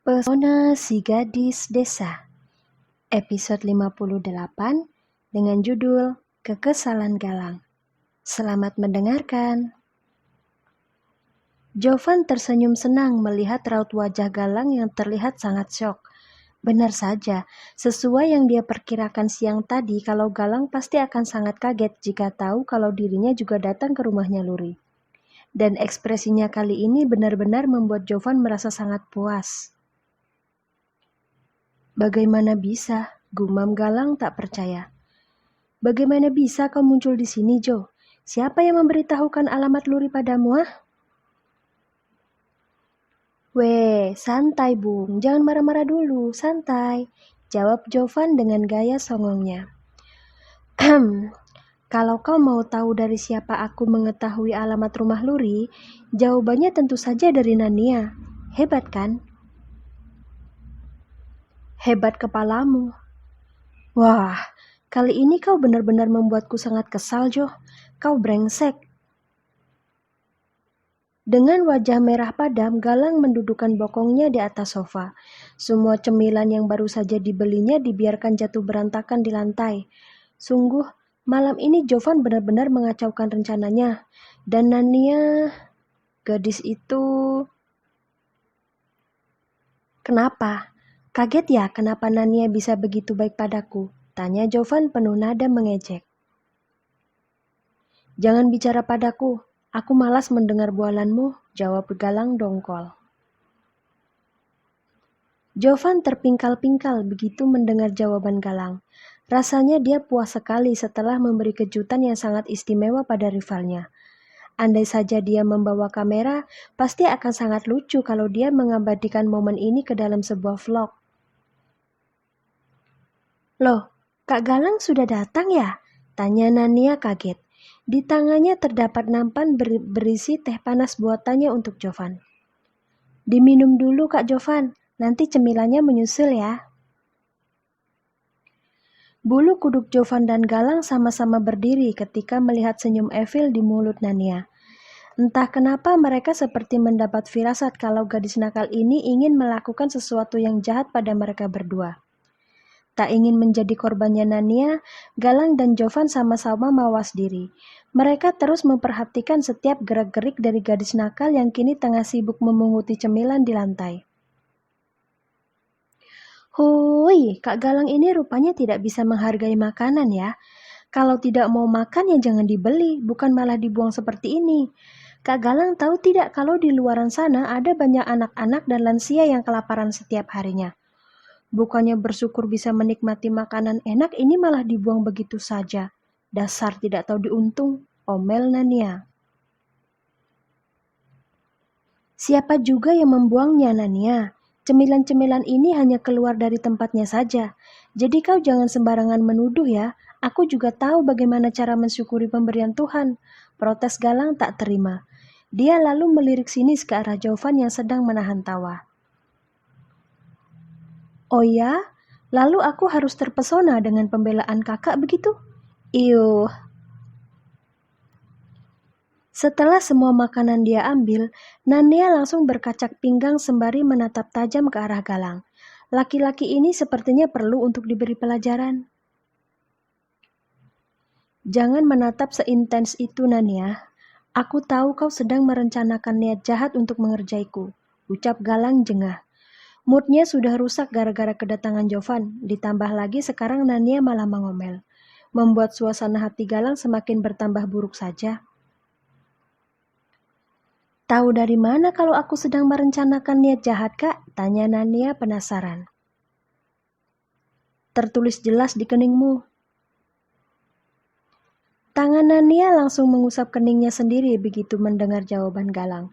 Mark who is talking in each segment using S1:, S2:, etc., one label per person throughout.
S1: Pesona si Gadis Desa, episode 58 dengan judul Kekesalan Galang. Selamat mendengarkan. Jovan tersenyum senang melihat raut wajah Galang yang terlihat sangat syok. Benar saja, sesuai yang dia perkirakan siang tadi kalau Galang pasti akan sangat kaget jika tahu kalau dirinya juga datang ke rumahnya Luri. Dan ekspresinya kali ini benar-benar membuat Jovan merasa sangat puas. Bagaimana bisa? Gumam Galang tak percaya. Bagaimana bisa kau muncul di sini, Jo? Siapa yang memberitahukan alamat Luri padamu, ah? Weh, santai Bung, jangan marah-marah dulu, santai. Jawab Jovan dengan gaya songongnya. Kalau kau mau tahu dari siapa aku mengetahui alamat rumah Luri, jawabannya tentu saja dari Nania. Hebat kan? Hebat kepalamu. Wah, kali ini kau benar-benar membuatku sangat kesal, Jo. Kau brengsek. Dengan wajah merah padam, Galang mendudukkan bokongnya di atas sofa. Semua cemilan yang baru saja dibelinya dibiarkan jatuh berantakan di lantai. Sungguh, malam ini Jovan benar-benar mengacaukan rencananya. Dan Nania, gadis itu... Kenapa? Kaget ya kenapa Nania bisa begitu baik padaku? Tanya Jovan penuh nada mengejek. Jangan bicara padaku, aku malas mendengar bualanmu, jawab Galang dongkol. Jovan terpingkal-pingkal begitu mendengar jawaban Galang. Rasanya dia puas sekali setelah memberi kejutan yang sangat istimewa pada rivalnya. Andai saja dia membawa kamera, pasti akan sangat lucu kalau dia mengabadikan momen ini ke dalam sebuah vlog. Loh, Kak Galang sudah datang ya? Tanya Nania kaget. Di tangannya terdapat nampan berisi teh panas buatannya untuk Jovan. Diminum dulu Kak Jovan, nanti cemilannya menyusul ya. Bulu kuduk Jovan dan Galang sama-sama berdiri ketika melihat senyum evil di mulut Nania. Entah kenapa mereka seperti mendapat firasat kalau gadis nakal ini ingin melakukan sesuatu yang jahat pada mereka berdua. Tak ingin menjadi korbannya Nania, Galang dan Jovan sama-sama mawas diri. Mereka terus memperhatikan setiap gerak-gerik dari gadis nakal yang kini tengah sibuk memunguti cemilan di lantai. Hui, Kak Galang ini rupanya tidak bisa menghargai makanan ya. Kalau tidak mau makan ya jangan dibeli, bukan malah dibuang seperti ini. Kak Galang tahu tidak kalau di luaran sana ada banyak anak-anak dan lansia yang kelaparan setiap harinya. Bukannya bersyukur bisa menikmati makanan enak, ini malah dibuang begitu saja. Dasar tidak tahu diuntung, omel Nania. Siapa juga yang membuangnya, Nania? Cemilan-cemilan ini hanya keluar dari tempatnya saja. Jadi kau jangan sembarangan menuduh ya. Aku juga tahu bagaimana cara mensyukuri pemberian Tuhan. Protes Galang tak terima. Dia lalu melirik sinis ke arah Jovan yang sedang menahan tawa. Oh ya? Lalu aku harus terpesona dengan pembelaan kakak begitu? Iuh. Setelah semua makanan dia ambil, Nania langsung berkacak pinggang sembari menatap tajam ke arah Galang. Laki-laki ini sepertinya perlu untuk diberi pelajaran. Jangan menatap seintens itu, Nania. Aku tahu kau sedang merencanakan niat jahat untuk mengerjaiku, ucap Galang jengah. Moodnya sudah rusak gara-gara kedatangan Jovan, ditambah lagi sekarang Nania malah mengomel. Membuat suasana hati Galang semakin bertambah buruk saja. Tahu dari mana kalau aku sedang merencanakan niat jahat, Kak? Tanya Nania penasaran. Tertulis jelas di keningmu. Tangan Nania langsung mengusap keningnya sendiri begitu mendengar jawaban Galang.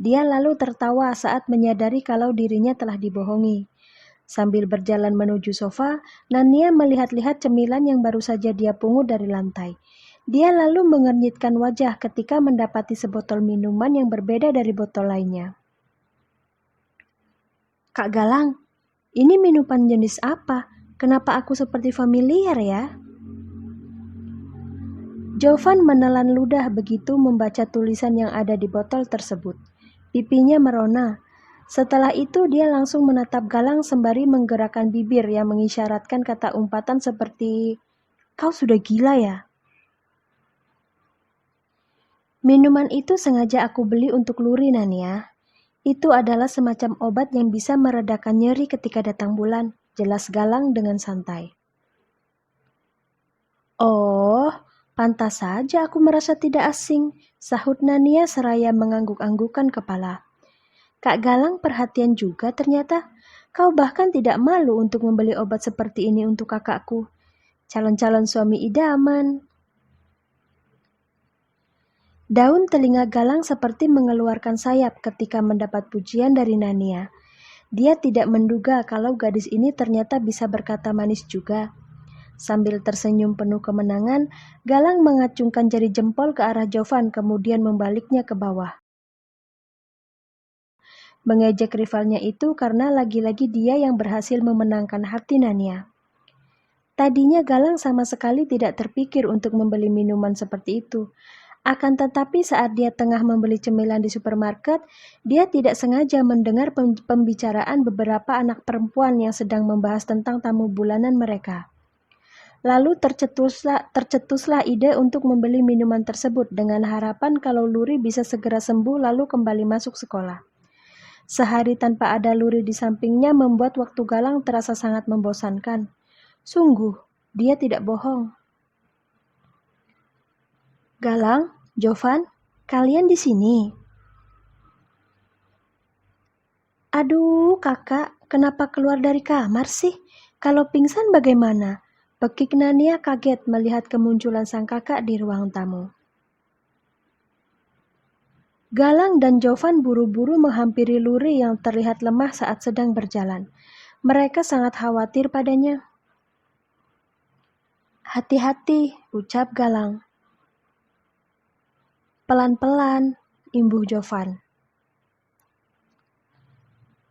S1: Dia lalu tertawa saat menyadari kalau dirinya telah dibohongi. Sambil berjalan menuju sofa, Nania melihat-lihat cemilan yang baru saja dia pungut dari lantai. Dia lalu mengernyitkan wajah ketika mendapati sebotol minuman yang berbeda dari botol lainnya. Kak Galang, ini minuman jenis apa? Kenapa aku seperti familiar ya? Jovan menelan ludah begitu membaca tulisan yang ada di botol tersebut. Pipinya merona. Setelah itu dia langsung menatap Galang sembari menggerakkan bibir yang mengisyaratkan kata umpatan seperti, "Kau sudah gila ya?" Minuman itu sengaja aku beli untuk Luri, Nania. Itu adalah semacam obat yang bisa meredakan nyeri ketika datang bulan, jelas Galang dengan santai. Oh, pantas saja aku merasa tidak asing, sahut Nania seraya mengangguk-anggukan kepala. Kak Galang perhatian juga ternyata. Kau bahkan tidak malu untuk membeli obat seperti ini untuk kakakku. Calon-calon suami idaman. Daun telinga Galang seperti mengeluarkan sayap ketika mendapat pujian dari Nania. Dia tidak menduga kalau gadis ini ternyata bisa berkata manis juga. Sambil tersenyum penuh kemenangan, Galang mengacungkan jari jempol ke arah Jovan kemudian membaliknya ke bawah. Mengejek rivalnya itu karena lagi-lagi dia yang berhasil memenangkan hati Nania. Tadinya Galang sama sekali tidak terpikir untuk membeli minuman seperti itu. Akan tetapi saat dia tengah membeli cemilan di supermarket, dia tidak sengaja mendengar pembicaraan beberapa anak perempuan yang sedang membahas tentang tamu bulanan mereka. Lalu tercetuslah ide untuk membeli minuman tersebut dengan harapan kalau Luri bisa segera sembuh lalu kembali masuk sekolah. Sehari tanpa ada Luri di sampingnya membuat waktu Galang terasa sangat membosankan. Sungguh, dia tidak bohong. Galang, Jovan, kalian di sini? Aduh, kakak, kenapa keluar dari kamar sih? Kalau pingsan bagaimana? Pekik Nania kaget melihat kemunculan sang kakak di ruang tamu. Galang dan Jovan buru-buru menghampiri Luri yang terlihat lemah saat sedang berjalan. Mereka sangat khawatir padanya. Hati-hati, ucap Galang. Pelan-pelan, imbuh Jovan.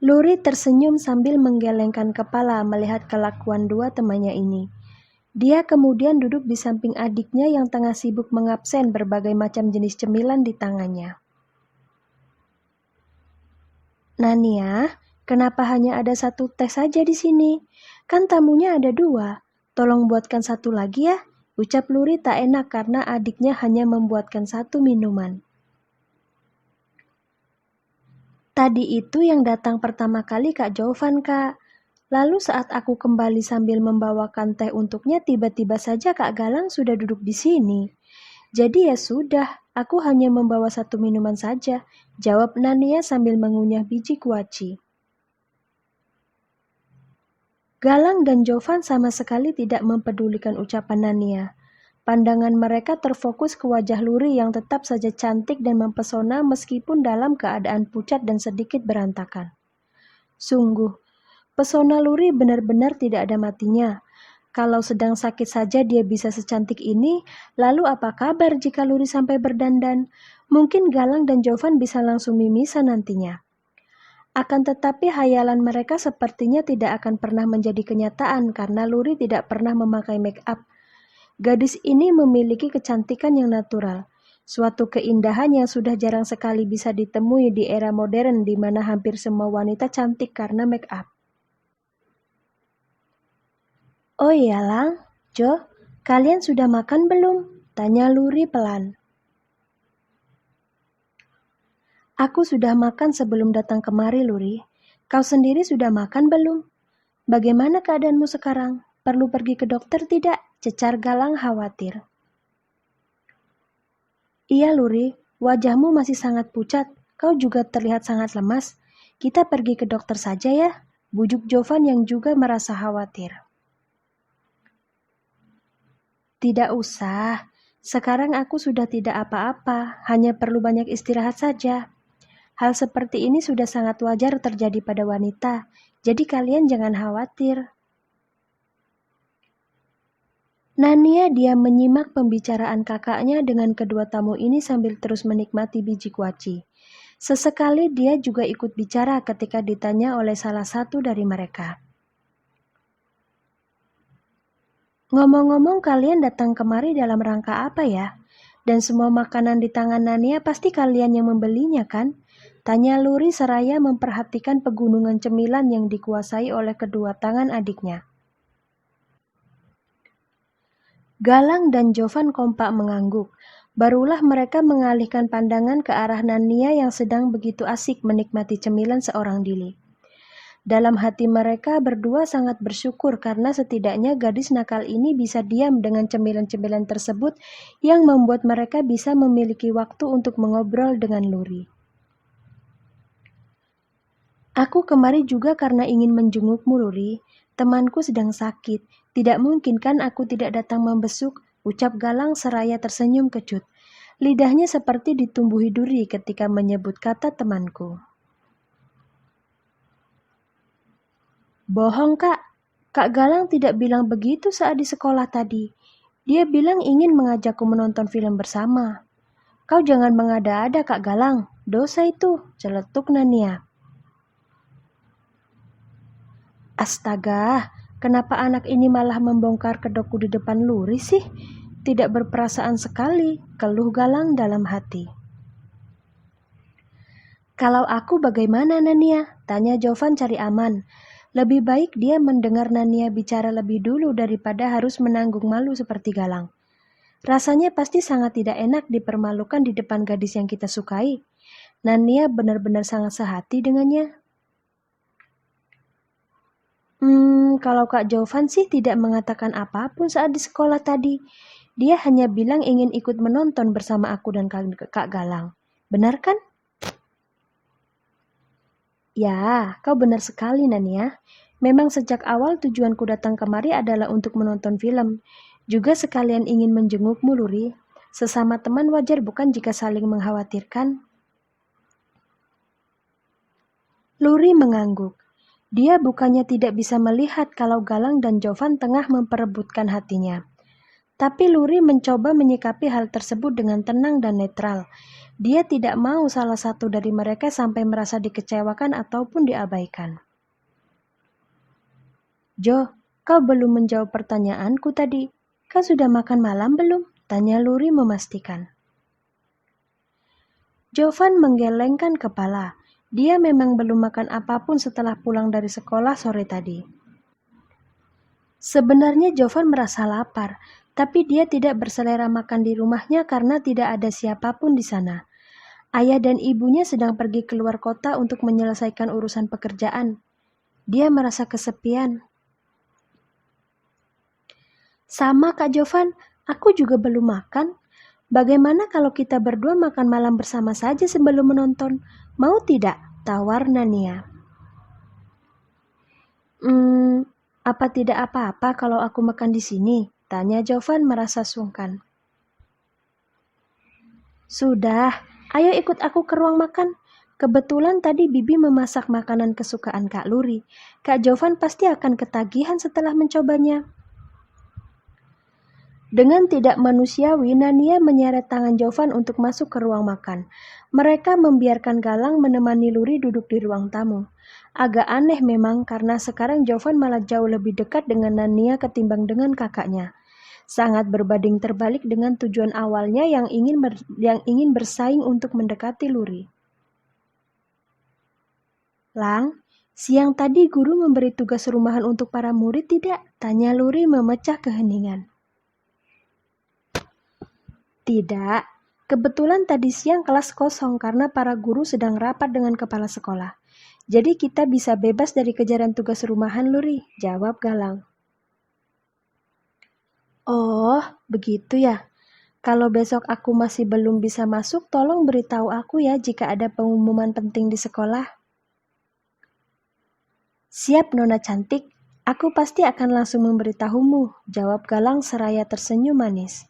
S1: Luri tersenyum sambil menggelengkan kepala melihat kelakuan dua temannya ini. Dia kemudian duduk di samping adiknya yang tengah sibuk mengabsen berbagai macam jenis cemilan di tangannya. Nania, kenapa hanya ada satu teh saja di sini? Kan tamunya ada dua. Tolong buatkan satu lagi ya, ucap Luri tak enak karena adiknya hanya membuatkan satu minuman. Tadi itu yang datang pertama kali Kak Jovan, Kak. Lalu saat aku kembali sambil membawakan teh untuknya, tiba-tiba saja Kak Galang sudah duduk di sini. Jadi ya sudah, aku hanya membawa satu minuman saja, jawab Nania sambil mengunyah biji kuaci. Galang dan Jovan sama sekali tidak mempedulikan ucapan Nania. Pandangan mereka terfokus ke wajah Luri yang tetap saja cantik dan mempesona meskipun dalam keadaan pucat dan sedikit berantakan. Sungguh, pesona Luri benar-benar tidak ada matinya. Kalau sedang sakit saja dia bisa secantik ini, lalu apa kabar jika Luri sampai berdandan? Mungkin Galang dan Jovan bisa langsung mimisan nantinya. Akan tetapi hayalan mereka sepertinya tidak akan pernah menjadi kenyataan karena Luri tidak pernah memakai make up. Gadis ini memiliki kecantikan yang natural, suatu keindahan yang sudah jarang sekali bisa ditemui di era modern di mana hampir semua wanita cantik karena make up. Oh iya Lang, Jo, kalian sudah makan belum? Tanya Luri pelan. Aku sudah makan sebelum datang kemari, Luri. Kau sendiri sudah makan belum? Bagaimana keadaanmu sekarang? Perlu pergi ke dokter tidak? Cecar Galang khawatir. Iya, Luri, wajahmu masih sangat pucat. Kau juga terlihat sangat lemas. Kita pergi ke dokter saja ya, bujuk Jovan yang juga merasa khawatir. Tidak usah, sekarang aku sudah tidak apa-apa, hanya perlu banyak istirahat saja. Hal seperti ini sudah sangat wajar terjadi pada wanita, jadi kalian jangan khawatir. Nania diam menyimak pembicaraan kakaknya dengan kedua tamu ini sambil terus menikmati biji kuaci. Sesekali dia juga ikut bicara ketika ditanya oleh salah satu dari mereka. Ngomong-ngomong kalian datang kemari dalam rangka apa ya? Dan semua makanan di tangan Nania pasti kalian yang membelinya kan? Tanya Luri seraya memperhatikan pegunungan cemilan yang dikuasai oleh kedua tangan adiknya. Galang dan Jovan kompak mengangguk. Barulah mereka mengalihkan pandangan ke arah Nania yang sedang begitu asik menikmati cemilan seorang diri. Dalam hati mereka berdua sangat bersyukur karena setidaknya gadis nakal ini bisa diam dengan cemilan-cemilan tersebut yang membuat mereka bisa memiliki waktu untuk mengobrol dengan Luri. Aku kemari juga karena ingin menjengukmu, Luri. Temanku sedang sakit. Tidak mungkin kan aku tidak datang membesuk, ucap Galang seraya tersenyum kecut. Lidahnya seperti ditumbuhi duri ketika menyebut kata temanku. Bohong, Kak. Kak Galang tidak bilang begitu saat di sekolah tadi. Dia bilang ingin mengajakku menonton film bersama. Kau jangan mengada-ada, Kak Galang. Dosa itu, celetuk Nania. Astaga, kenapa anak ini malah membongkar kedokku di depan Luri sih? Tidak berperasaan sekali, keluh Galang dalam hati. Kalau aku bagaimana, Nania? Tanya Jovan cari aman. Lebih baik dia mendengar Nania bicara lebih dulu daripada harus menanggung malu seperti Galang. Rasanya pasti sangat tidak enak dipermalukan di depan gadis yang kita sukai. Nania benar-benar sangat sehati dengannya. Kalau Kak Jovan sih tidak mengatakan apapun saat di sekolah tadi. Dia hanya bilang ingin ikut menonton bersama aku dan Kak Galang. Benar kan? Ya, kau benar sekali, Nania. Memang sejak awal tujuanku datang kemari adalah untuk menonton film. Juga sekalian ingin menjengukmu, Luri. Sesama teman wajar bukan jika saling mengkhawatirkan? Luri mengangguk. Dia bukannya tidak bisa melihat kalau Galang dan Jovan tengah memperebutkan hatinya. Tapi Luri mencoba menyikapi hal tersebut dengan tenang dan netral. Dia tidak mau salah satu dari mereka sampai merasa dikecewakan ataupun diabaikan. Jo, kau belum menjawab pertanyaanku tadi. Kau sudah makan malam belum? Tanya Luri memastikan. Jovan menggelengkan kepala. Dia memang belum makan apapun setelah pulang dari sekolah sore tadi. Sebenarnya Jovan merasa lapar, tapi dia tidak berselera makan di rumahnya karena tidak ada siapapun di sana. Ayah dan ibunya sedang pergi keluar kota untuk menyelesaikan urusan pekerjaan. Dia merasa kesepian. Sama Kak Jovan, aku juga belum makan. Bagaimana kalau kita berdua makan malam bersama saja sebelum menonton? Mau tidak? Tawar Nania. Apa tidak apa-apa kalau aku makan di sini? Tanya Jovan merasa sungkan. Sudah, ayo ikut aku ke ruang makan. Kebetulan tadi Bibi memasak makanan kesukaan Kak Luri. Kak Jovan pasti akan ketagihan setelah mencobanya. Dengan tidak manusiawi, Nania menyeret tangan Jovan untuk masuk ke ruang makan. Mereka membiarkan Galang menemani Luri duduk di ruang tamu. Agak aneh memang karena sekarang Jovan malah jauh lebih dekat dengan Nania ketimbang dengan kakaknya. Sangat berbanding terbalik dengan tujuan awalnya yang ingin bersaing untuk mendekati Luri. Lang, siang tadi guru memberi tugas rumahan untuk para murid tidak? Tanya Luri memecah keheningan. Tidak, kebetulan tadi siang kelas kosong karena para guru sedang rapat dengan kepala sekolah. Jadi kita bisa bebas dari kejaran tugas rumahan, Luri, jawab Galang. Oh, begitu ya. Kalau besok aku masih belum bisa masuk, tolong beritahu aku ya jika ada pengumuman penting di sekolah. Siap, Nona cantik. Aku pasti akan langsung memberitahumu, jawab Galang seraya tersenyum manis.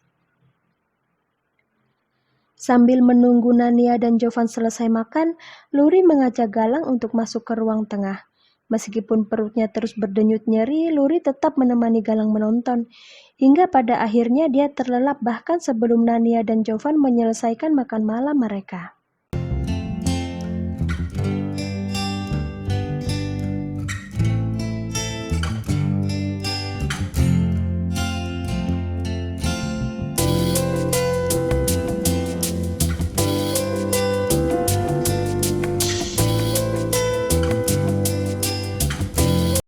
S1: Sambil menunggu Nania dan Jovan selesai makan, Luri mengajak Galang untuk masuk ke ruang tengah. Meskipun perutnya terus berdenyut nyeri, Luri tetap menemani Galang menonton. Hingga pada akhirnya dia terlelap bahkan sebelum Nania dan Jovan menyelesaikan makan malam mereka.